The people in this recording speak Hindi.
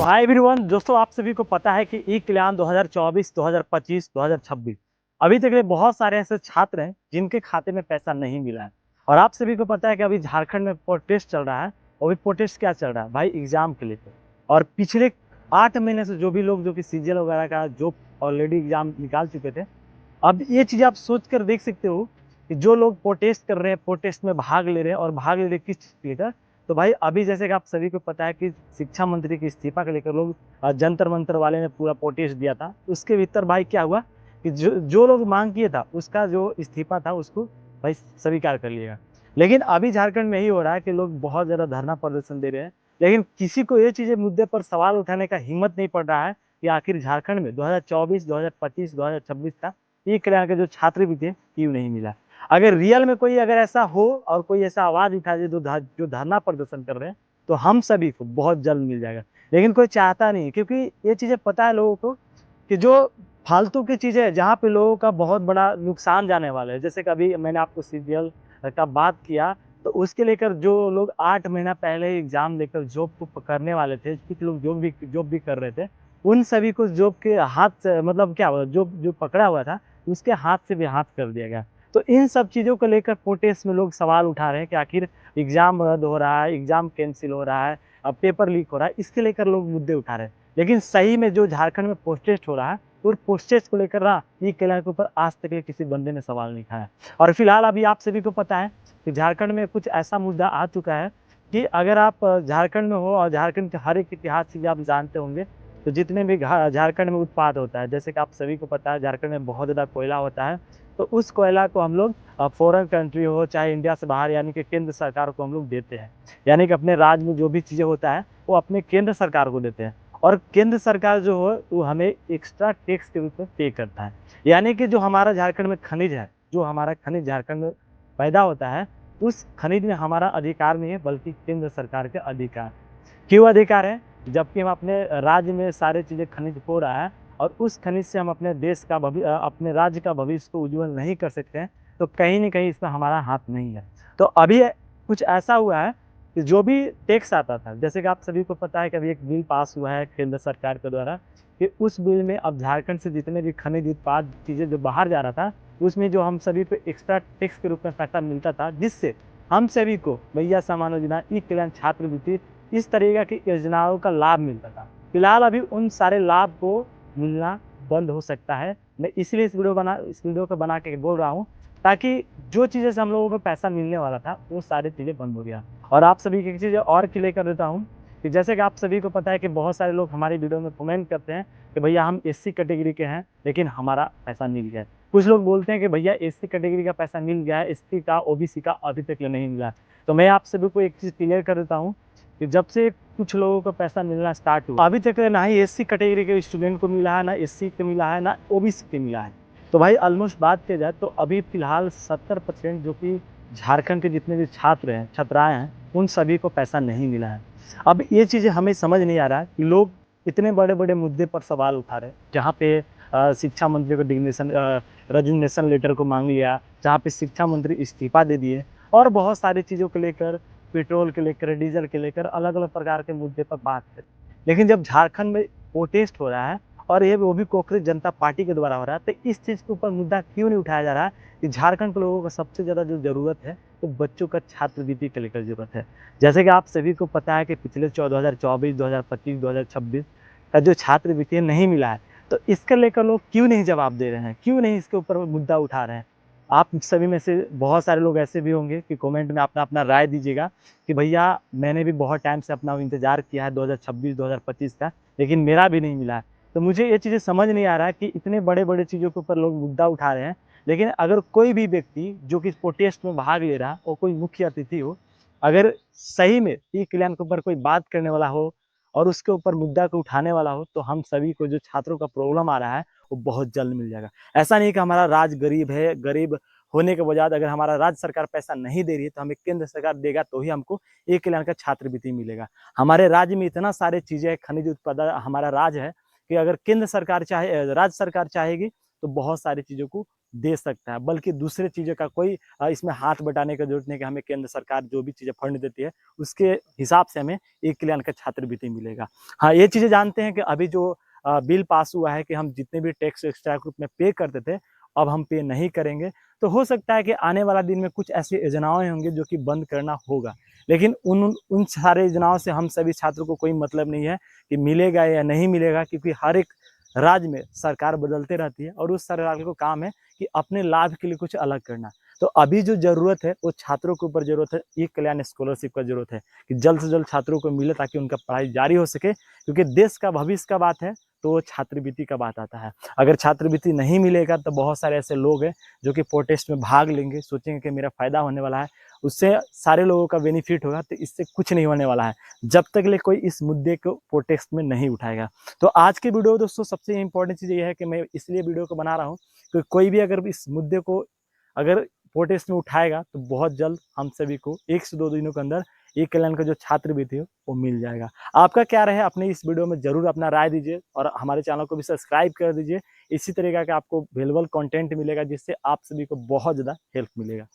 हाय एवरीवन दोस्तों, आप सभी को पता है कि ई कल्याण 2024, 2025, 2026 अभी तक के बहुत सारे ऐसे छात्र हैं जिनके खाते में पैसा नहीं मिला है। और आप सभी को पता है कि अभी झारखंड में प्रोटेस्ट चल रहा है। और भी प्रोटेस्ट क्या चल रहा है भाई, एग्जाम के लेकर। और पिछले 8 महीने से जो भी लोग जो कि सीजीएल वगैरह का जो ऑलरेडी एग्जाम निकाल चुके थे, अब ये चीज़ आप सोच कर देख सकते हो कि जो लोग प्रोटेस्ट कर रहे हैं, प्रोटेस्ट में भाग ले रहे हैं और भाग ले रहे हैं किस चीज़ को लेकर। तो भाई अभी जैसे कि आप सभी को पता है कि शिक्षा मंत्री के इस्तीफा को लेकर लोग जंतर मंतर वाले ने पूरा प्रोटेस्ट दिया था। उसके भीतर भाई क्या हुआ कि जो जो लोग मांग किए था उसका जो इस्तीफा था उसको भाई स्वीकार कर लिएगा। लेकिन अभी झारखंड में यही हो रहा है कि लोग बहुत ज़्यादा धरना प्रदर्शन दे रहे हैं, लेकिन किसी को ये चीज़ें मुद्दे पर सवाल उठाने का हिम्मत नहीं पड़ रहा है कि आखिर झारखंड में 2024, 2025, 2026 का ई कल्याण के जो छात्रवृत्ति क्यों नहीं मिला। अगर रियल में कोई अगर ऐसा हो और कोई ऐसा आवाज उठा दे जो धरना प्रदर्शन कर रहे हैं, तो हम सभी को बहुत जल्द मिल जाएगा। लेकिन कोई चाहता नहीं, क्योंकि ये चीजें पता है लोगों को कि जो फालतू की चीजें है जहाँ पे लोगों का बहुत बड़ा नुकसान जाने वाला है। जैसे कभी मैंने आपको सीजीएल का बात किया, तो उसके लेकर जो लोग 8 महीना पहले एग्जाम देकर जॉब को पकड़ने वाले थे, कुछ लोग जॉब भी कर रहे थे, उन सभी को जॉब के हाथ से मतलब क्या हुआ, जो पकड़ा हुआ था उसके हाथ से भी हाथ कर दिया गया। तो इन सब चीज़ों को लेकर प्रोटेस्ट में लोग सवाल उठा रहे हैं कि आखिर एग्ज़ाम रद्द हो रहा है, एग्ज़ाम कैंसिल हो रहा है, अब पेपर लीक हो रहा है, इसके लेकर लोग मुद्दे उठा रहे हैं। लेकिन सही में जो झारखंड में प्रोटेस्ट हो रहा है, तो प्रोटेस्ट को लेकर ना ई कल्याण के ऊपर आज तक के किसी बंदे ने सवाल नहीं उठाया। और फिलहाल अभी आप सभी को पता है कि झारखंड में कुछ ऐसा मुद्दा आ चुका है कि अगर आप झारखंड में हो और झारखंड के हर एक इतिहास चीज़ें आप जानते होंगे, तो जितने भी झारखंड में उत्पाद होता है, जैसे कि आप सभी को पता है झारखंड में बहुत ज़्यादा कोयला होता है। तो उस कोयला को हम लोग फॉरेन कंट्री हो चाहे इंडिया से बाहर, यानी कि केंद्र सरकार को हम लोग देते हैं। यानी कि अपने राज्य में जो भी चीज़ें होता है वो अपने केंद्र सरकार को देते हैं। और केंद्र सरकार जो हो वो हमें एक्स्ट्रा टैक्स के रूप में पे करता है। यानी कि जो हमारा झारखंड में खनिज है, जो हमारा खनिज झारखंड में पैदा होता है, उस खनिज में हमारा अधिकार नहीं है बल्कि केंद्र सरकार के अधिकार। क्यों अधिकार है? जबकि हम अपने राज्य में सारी चीज़ें खनिज हो रहा है और उस खनिज से हम अपने देश का अपने राज्य का भविष्य को उज्ज्वल नहीं कर सकते हैं, तो कहीं न कहीं इसमें हमारा हाथ नहीं है। तो अभी कुछ ऐसा हुआ है कि जो भी टैक्स आता था, जैसे कि आप सभी को पता है कि अभी एक बिल पास हुआ है केंद्र सरकार के द्वारा कि उस बिल में अब झारखंड से जितने भी खनिज उत्पाद चीज़ें जो बाहर जा रहा था, उसमें जो हम सभी पे एक्स्ट्रा टैक्स के रूप में पैसा मिलता था, जिससे हम सभी को भैया सामान्य योजना, ई कल्याण छात्रवृत्ति, इस तरीके की योजनाओं का लाभ मिलता था। फिलहाल अभी उन सारे लाभ को मिलना बंद हो सकता है। मैं इसलिए इस वीडियो को बना के बोल रहा हूँ, ताकि जो चीज़ें से हम लोगों को पैसा मिलने वाला था वो सारी चीज़ें बंद हो गया। और आप सभी की चीज़ें और क्लियर कर देता हूँ कि जैसे कि आप सभी को पता है कि बहुत सारे लोग हमारी वीडियो में कमेंट करते हैं कि भैया हम एससी कैटेगरी के हैं लेकिन हमारा पैसा मिल गया है। कुछ लोग बोलते हैं कि भैया एससी कैटेगरी का पैसा मिल गया है, एसटी का, ओबीसी का अभी तक नहीं मिला है। तो मैं आप सभी को एक चीज़ क्लियर कर देता हूँ कि जब से कुछ लोगों को पैसा मिलना स्टार्ट हुआ, अभी तक ना ही एससी कैटेगरी के स्टूडेंट को मिला है, ना एससी को मिला है, ना ओबीसी को मिला है। तो भाई ऑलमोस्ट बात किया जाए तो अभी फिलहाल 70% जो कि झारखंड के जितने भी छात्र हैं, छात्राएं हैं, उन सभी को पैसा नहीं मिला है। अब ये चीज़ें हमें समझ नहीं आ रहा है कि लोग इतने बड़े बड़े मुद्दे पर सवाल उठा रहे हैं, जहाँ पे शिक्षा मंत्री को रेजिग्नेशन लेटर को मांग लिया, जहाँ पे शिक्षा मंत्री इस्तीफा दे दिए और बहुत सारी चीज़ों को लेकर, पेट्रोल के लेकर, डीजल के लेकर अलग अलग प्रकार के मुद्दे पर बात करें। लेकिन जब झारखंड में प्रोटेस्ट हो रहा है और ये वो भी कांग्रेस जनता पार्टी के द्वारा हो रहा है, तो इस चीज़ के ऊपर मुद्दा क्यों नहीं उठाया जा रहा है कि झारखंड के लोगों को सबसे ज़्यादा जो ज़रूरत है वो बच्चों का छात्रवृत्ति को लेकर ज़रूरत है। जैसे कि आप सभी को पता है कि पिछले 2024, 2025, 2026 का जो छात्रवृत्ति नहीं मिला है, तो इसको लेकर लोग क्यों नहीं जवाब दे रहे हैं, क्यों नहीं इसके ऊपर मुद्दा उठा रहे हैं। आप सभी में से बहुत सारे लोग ऐसे भी होंगे कि कमेंट में अपना अपना राय दीजिएगा कि भैया मैंने भी बहुत टाइम से अपना इंतजार किया है 2026, 2025 का, लेकिन मेरा भी नहीं मिला है। तो मुझे ये चीज़ें समझ नहीं आ रहा है कि इतने बड़े बड़े चीज़ों के ऊपर लोग मुद्दा उठा रहे हैं, लेकिन अगर कोई भी व्यक्ति जो कि प्रोटेस्ट में भाग ले रहा है और कोई मुख्य अतिथि हो, अगर सही में ई कल्याण के ऊपर कोई बात करने वाला हो और उसके ऊपर मुद्दा को उठाने वाला हो, तो हम सभी को जो छात्रों का प्रॉब्लम आ रहा है वो बहुत जल्द मिल जाएगा। ऐसा नहीं कि हमारा राज्य गरीब है, गरीब होने के बजाय अगर हमारा राज्य सरकार पैसा नहीं दे रही है तो हमें केंद्र सरकार देगा, तो ही हमको ई कल्याण का छात्रवृत्ति मिलेगा। हमारे राज्य में इतना सारे चीजें, खनिज उत्पादन हमारा राज्य है कि अगर केंद्र सरकार चाहे, राज्य सरकार चाहेगी तो बहुत सारी चीजों को दे सकता है, बल्कि दूसरे चीज़ों का कोई इसमें हाथ बटाने की ज़रूरत नहीं कि हमें केंद्र सरकार जो भी चीज़ें फंड देती है, उसके हिसाब से हमें एक कल्याण का छात्रवृत्ति मिलेगा। हाँ, ये चीज़ें जानते हैं कि अभी जो बिल पास हुआ है कि हम जितने भी टैक्स एक्स्ट्रा ग्रुप में पे करते थे, अब हम पे नहीं करेंगे। तो हो सकता है कि आने वाला दिन में कुछ ऐसी योजनाएँ होंगी जो कि बंद करना होगा। लेकिन उन उन सारे योजनाओं से हम सभी छात्रों को कोई मतलब नहीं है कि मिलेगा या नहीं मिलेगा, क्योंकि हर एक राज्य में सरकार बदलते रहती है और उस सरकार को काम है कि अपने लाभ के लिए कुछ अलग करना। तो अभी जो ज़रूरत है वो छात्रों के ऊपर ज़रूरत है, ई कल्याण स्कॉलरशिप का ज़रूरत है कि जल्द से जल्द छात्रों को मिले ताकि उनका पढ़ाई जारी हो सके, क्योंकि देश का भविष्य का बात है तो वो छात्रवृत्ति का बात आता है। अगर छात्रवृत्ति नहीं मिलेगा तो बहुत सारे ऐसे लोग हैं जो कि प्रोटेस्ट में भाग लेंगे, सोचेंगे कि मेरा फ़ायदा होने वाला है, उससे सारे लोगों का बेनिफिट होगा, तो इससे कुछ नहीं होने वाला है, जब तक ले कोई इस मुद्दे को प्रोटेस्ट में नहीं उठाएगा। तो आज के वीडियो दोस्तों सबसे इम्पोर्टेंट चीज़ ये है कि मैं इसलिए वीडियो को बना रहा हूँ कि कोई भी अगर इस मुद्दे को अगर प्रोटेस्ट में उठाएगा तो बहुत जल्द हम सभी को 1 से 2 दिनों के अंदर ई कल्याण का जो छात्रवृत्ति है वो मिल जाएगा। आपका क्या राय है अपने इस वीडियो में ज़रूर अपना राय दीजिए और हमारे चैनल को भी सब्सक्राइब कर दीजिए। इसी तरीके का आपको वैल्युएबल कंटेंट मिलेगा जिससे आप सभी को बहुत ज़्यादा हेल्प मिलेगा।